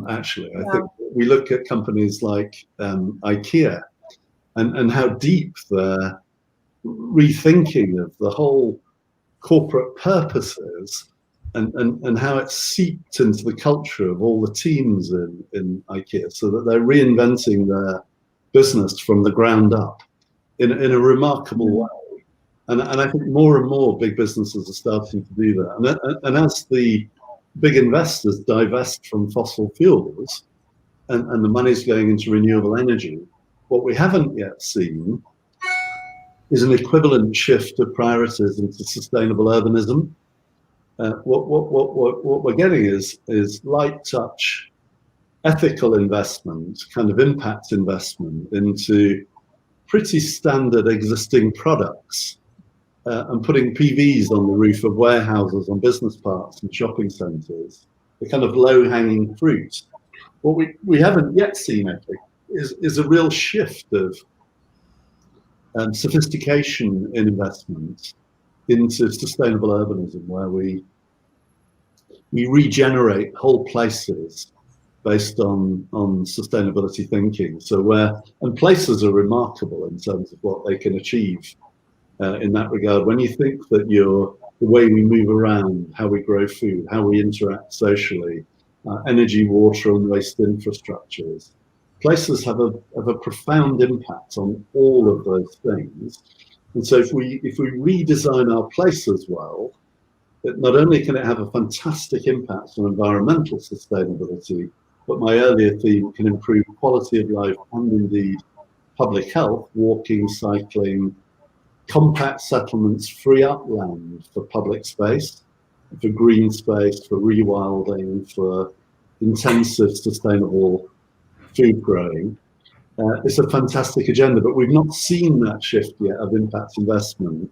actually. I think we look at companies like IKEA and how deep their rethinking of the whole corporate purposes and how it's seeped into the culture of all the teams in IKEA, so that they're reinventing their business from the ground up in a remarkable way. And I think more and more big businesses are starting to do that. And as the big investors divest from fossil fuels and the money's going into renewable energy, what we haven't yet seen is an equivalent shift of priorities into sustainable urbanism. What we're getting is light touch, ethical investment, kind of impact investment into pretty standard existing products, and putting PVs on the roof of warehouses, on business parks and shopping centres, the kind of low-hanging fruit. What we haven't yet seen, I think, is a real shift of sophistication in investment into sustainable urbanism, where we regenerate whole places based on sustainability thinking. And places are remarkable in terms of what they can achieve in that regard. When you think that the way we move around, how we grow food, how we interact socially, energy, water and waste infrastructures, places have a profound impact on all of those things. And so if we redesign our places well, not only can it have a fantastic impact on environmental sustainability, but my earlier theme can improve quality of life and indeed public health, walking, cycling, compact settlements free up land for public space, for green space, for rewilding, for intensive sustainable food growing. It's a fantastic agenda, but we've not seen that shift yet of impact investment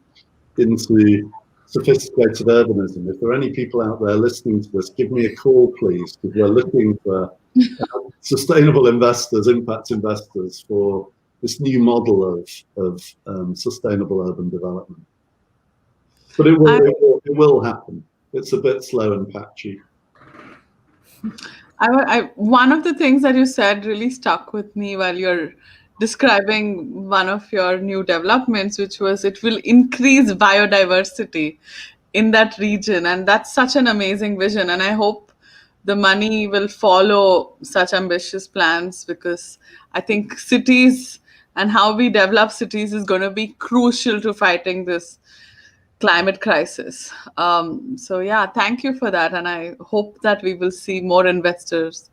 into sophisticated urbanism. If there are any people out there listening to this, give me a call, please, because we're looking for sustainable investors, impact investors, for this new model of sustainable urban development. But it will happen. It's a bit slow and patchy. One of the things that you said really stuck with me while you're describing one of your new developments, which was it will increase biodiversity in that region. And that's such an amazing vision. And I hope the money will follow such ambitious plans, because I think cities and how we develop cities is going to be crucial to fighting this climate crisis. So yeah, thank you for that. And I hope that we will see more investors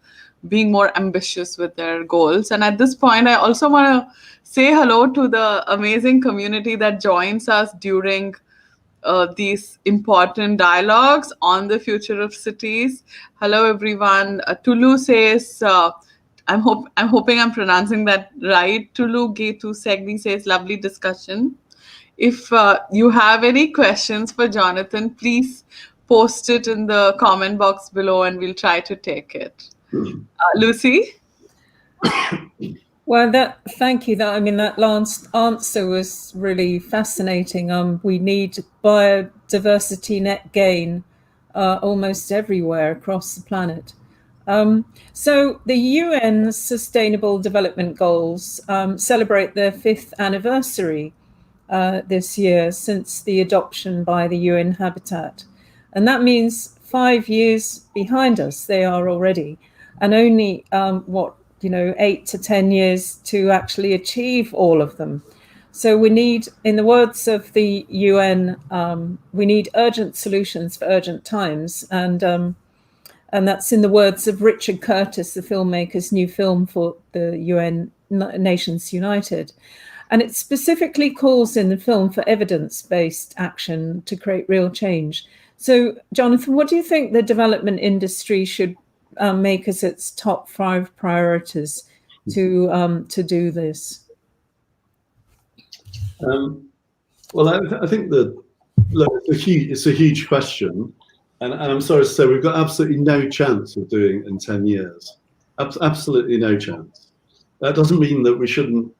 being more ambitious with their goals. And at this point, I also want to say hello to the amazing community that joins us during these important dialogues on the future of cities. Hello, everyone. Tulu says, I'm hoping I'm pronouncing that right. Tulu Getu Segni says, lovely discussion. If you have any questions for Jonathan, please post it in the comment box below and we'll try to take it. Lucy? Well, thank you. That last answer was really fascinating. We need biodiversity net gain almost everywhere across the planet. So the UN Sustainable Development Goals celebrate their 5th anniversary this year since the adoption by the UN Habitat. And that means 5 years behind us they are already, and only 8 to 10 years to actually achieve all of them. So we need, in the words of the UN, we need urgent solutions for urgent times. And that's in the words of Richard Curtis, the filmmaker's new film for the UN Nations United. And it specifically calls in the film for evidence-based action to create real change. So, Jonathan, what do you think the development industry should make as its top 5 priorities to do this? Well, I think that, look, it's a huge question, and I'm sorry to say we've got absolutely no chance of doing it in 10 years. Absolutely no chance. That doesn't mean that we shouldn't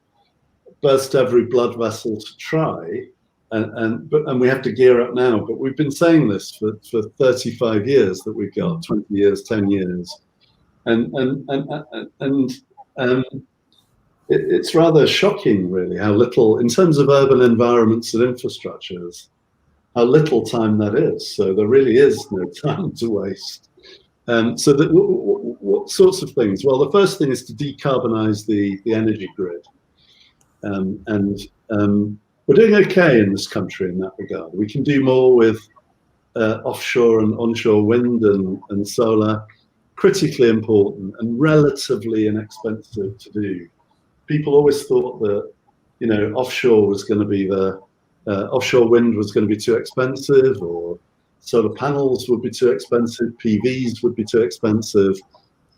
burst every blood vessel to try, and we have to gear up now. But we've been saying this for 35 years that we've got 20 years, 10 years, and it's rather shocking, really, how little, in terms of urban environments and infrastructures, how little time that is. So there really is no time to waste. So what sorts of things? Well, the first thing is to decarbonize the energy grid. We're doing okay in this country in that regard. We can do more with offshore and onshore wind and solar, critically important and relatively inexpensive to do. People always thought that, offshore was going to be offshore wind was going to be too expensive, or solar panels would be too expensive, PVs would be too expensive.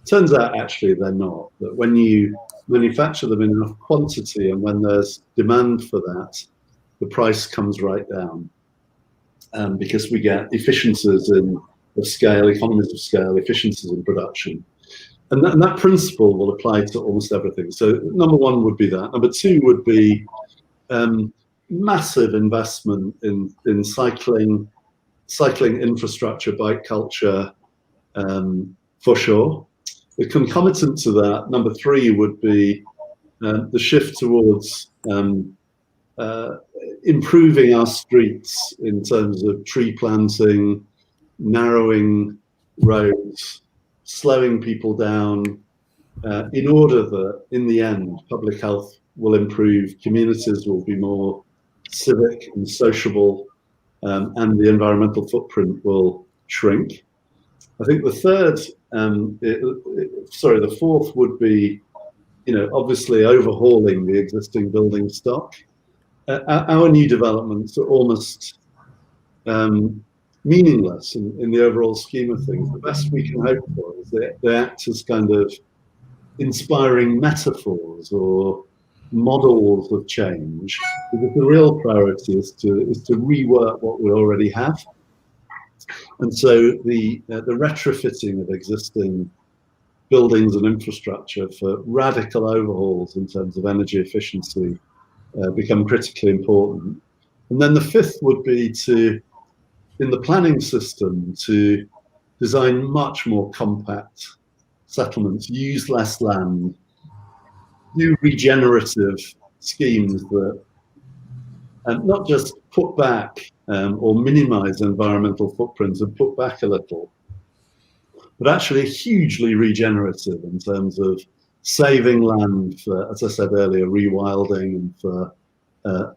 Turns out actually they're not. That when you manufacture them in enough quantity and when there's demand for that, the price comes right down, because we get efficiencies of scale, economies of scale, efficiencies in production. And that principle will apply to almost everything. So number 1 would be that. Number 2 would be massive investment in cycling infrastructure, bike culture, for sure. The concomitant to that, number 3 would be the shift towards improving our streets in terms of tree planting, narrowing roads, slowing people down, in order that, in the end, public health will improve, communities will be more civic and sociable, and the environmental footprint will shrink. I think the fourth would be, obviously overhauling the existing building stock. Our new developments are almost meaningless in the overall scheme of things. The best we can hope for is they act as kind of inspiring metaphors or models of change, because the real priority is to rework what we already have. And so the retrofitting of existing buildings and infrastructure for radical overhauls in terms of energy efficiency become critically important. And then the 5th would be to, in the planning system, to design much more compact settlements, use less land, do regenerative schemes that not just put back or minimize environmental footprints and put back a little, but actually hugely regenerative in terms of saving land for, as I said earlier, rewilding, and for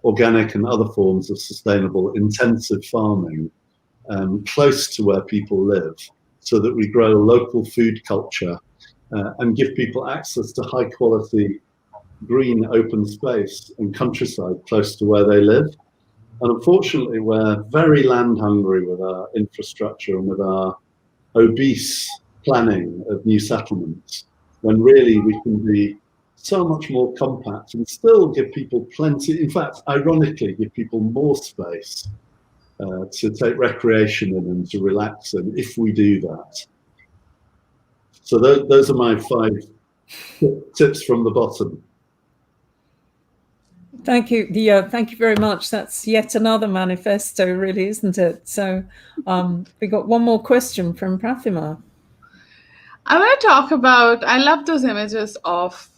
organic and other forms of sustainable intensive farming close to where people live, so that we grow local food culture and give people access to high quality green open space and countryside close to where they live. And unfortunately, we're very land hungry with our infrastructure and with our obese planning of new settlements, when really we can be so much more compact and still give people plenty, in fact, ironically, give people more space to take recreation in and to relax in if we do that. So those are my 5 tips from the bottom. Thank you. Thank you very much. That's yet another manifesto, really, isn't it? So we got one more question from Prathima. I want to talk about, I love those images of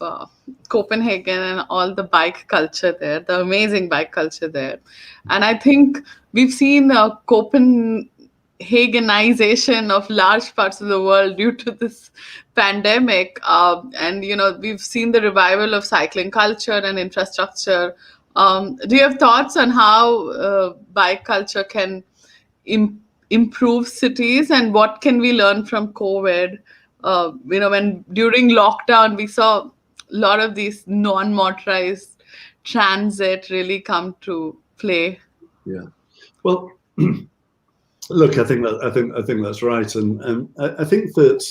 Copenhagen and all the bike culture there, the amazing bike culture there. And I think we've seen a Copenhagenization of large parts of the world due to this pandemic. And, we've seen the revival of cycling culture and infrastructure. Do you have thoughts on how bike culture can improve cities, and what can we learn from COVID? When during lockdown we saw a lot of these non-motorized transit really come to play. Yeah. Well, look, I think that's right, and I think that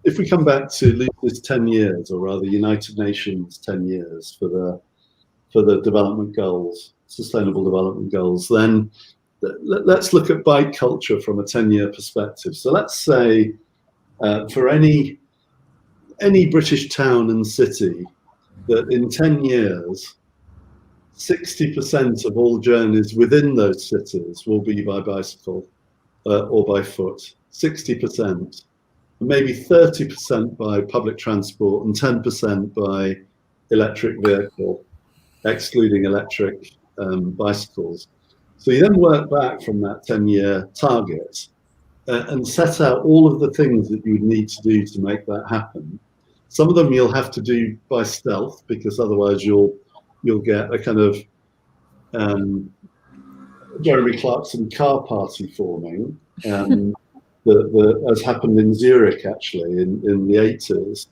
if we come back to Lucy's 10 years, or rather United Nations 10 years for the development goals, Sustainable Development Goals, then let's look at bike culture from a 10-year perspective. So let's say for any British town and city, that in 10 years, 60% of all journeys within those cities will be by bicycle or by foot. 60%, maybe 30% by public transport, and 10% by electric vehicle, excluding electric bicycles. So you then work back from that 10-year target and set out all of the things that you would need to do to make that happen. Some of them you'll have to do by stealth, because otherwise you'll get a kind of Jeremy Clarkson car party forming, as happened in Zurich actually in the 80s.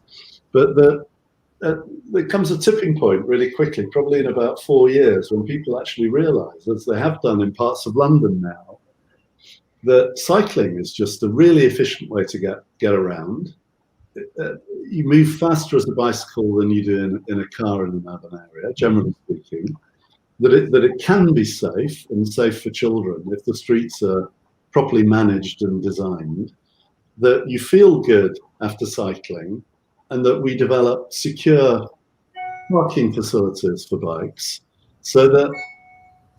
But there comes a tipping point really quickly, probably in about 4 years, when people actually realise, as they have done in parts of London now, that cycling is just a really efficient way to get around. You move faster as a bicycle than you do in a car in an urban area, generally speaking. That it can be safe, and safe for children if the streets are properly managed and designed. That you feel good after cycling, and that we develop secure parking facilities for bikes, so that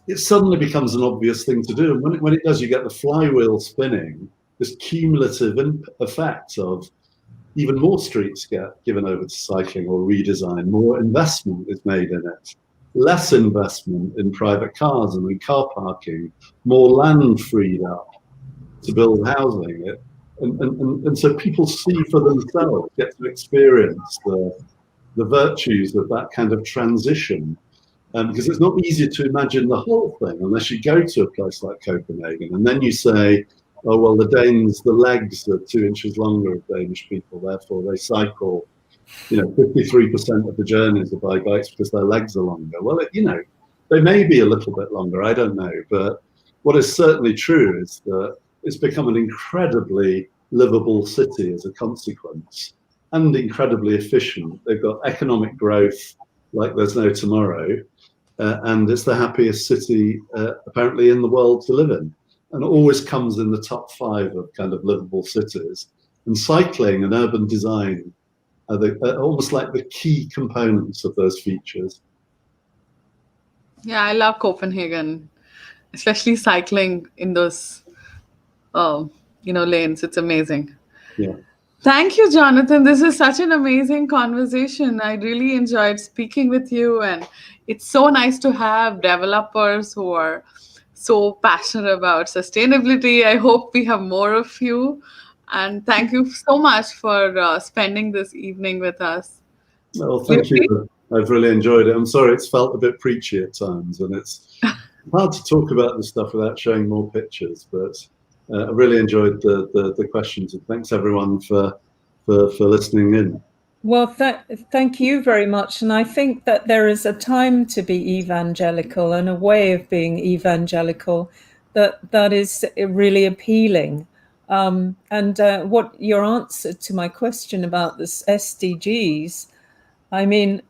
it suddenly becomes an obvious thing to do. And when it does, you get the flywheel spinning, this cumulative effect of even more streets get given over to cycling or redesigned, more investment is made in it, less investment in private cars and in car parking, more land freed up to build housing. And so people see for themselves, get to experience the virtues of that kind of transition. Because it's not easy to imagine the whole thing unless you go to a place like Copenhagen, and then you say, oh, well, the Danes, the legs are 2 inches longer of Danish people, therefore they cycle, 53% of the journeys are by bikes because their legs are longer. Well, they may be a little bit longer, I don't know. But what is certainly true is that it's become an incredibly livable city as a consequence, and incredibly efficient. They've got economic growth like there's no tomorrow. And it's the happiest city apparently in the world to live in, and always comes in the top 5 of kind of livable cities. And cycling and urban design are almost like the key components of those features. Yeah, I love Copenhagen, especially cycling in those lanes. It's amazing. Yeah. Thank you, Jonathan. This is such an amazing conversation. I really enjoyed speaking with you, and it's so nice to have developers who are so passionate about sustainability. I hope we have more of you, and thank you so much for spending this evening with us. Well, thank you. I've really enjoyed it. I'm sorry it's felt a bit preachy at times, and it's hard to talk about this stuff without showing more pictures, but I really enjoyed the questions, and thanks everyone for listening in. Well, thank you very much. And I think that there is a time to be evangelical and a way of being evangelical that is really appealing. And what your answer to my question about this SDGs, I mean,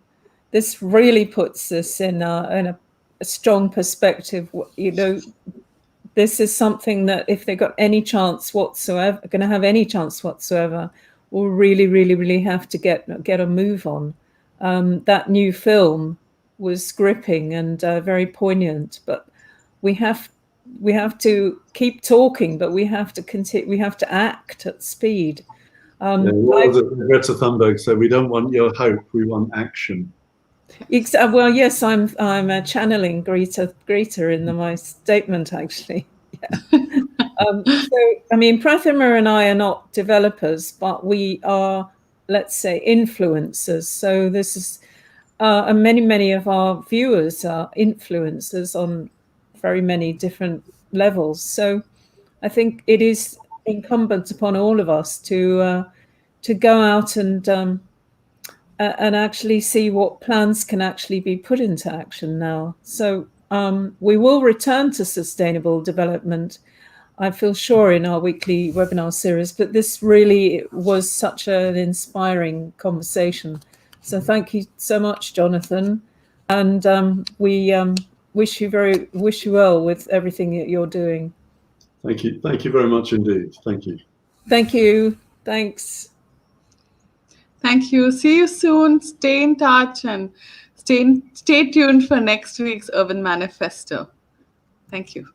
this really puts us in a strong perspective. You know, this is something that if they got any chance whatsoever, going to have any chance whatsoever, we'll really, really, really have to get a move on. That new film was gripping and very poignant, but we have to keep talking, but we have to continue. We have to act at speed. What was it Greta Thunberg said? We don't want your hope, we want action. Well, yes, I'm channeling Greta in my statement, actually. Yeah. So, I mean, Prathima and I are not developers, but we are, let's say, influencers. So this is, and many of our viewers are influencers on very many different levels. So I think it is incumbent upon all of us to go out and actually see what plans can actually be put into action now. So we will return to sustainable development, I feel sure, in our weekly webinar series, but this really was such an inspiring conversation. So thank you so much, Jonathan. And we wish you well with everything that you're doing. Thank you. Thank you very much indeed. Thank you. Thank you. Thanks. Thank you. See you soon. Stay in touch and stay tuned for next week's Urban Manifesto. Thank you.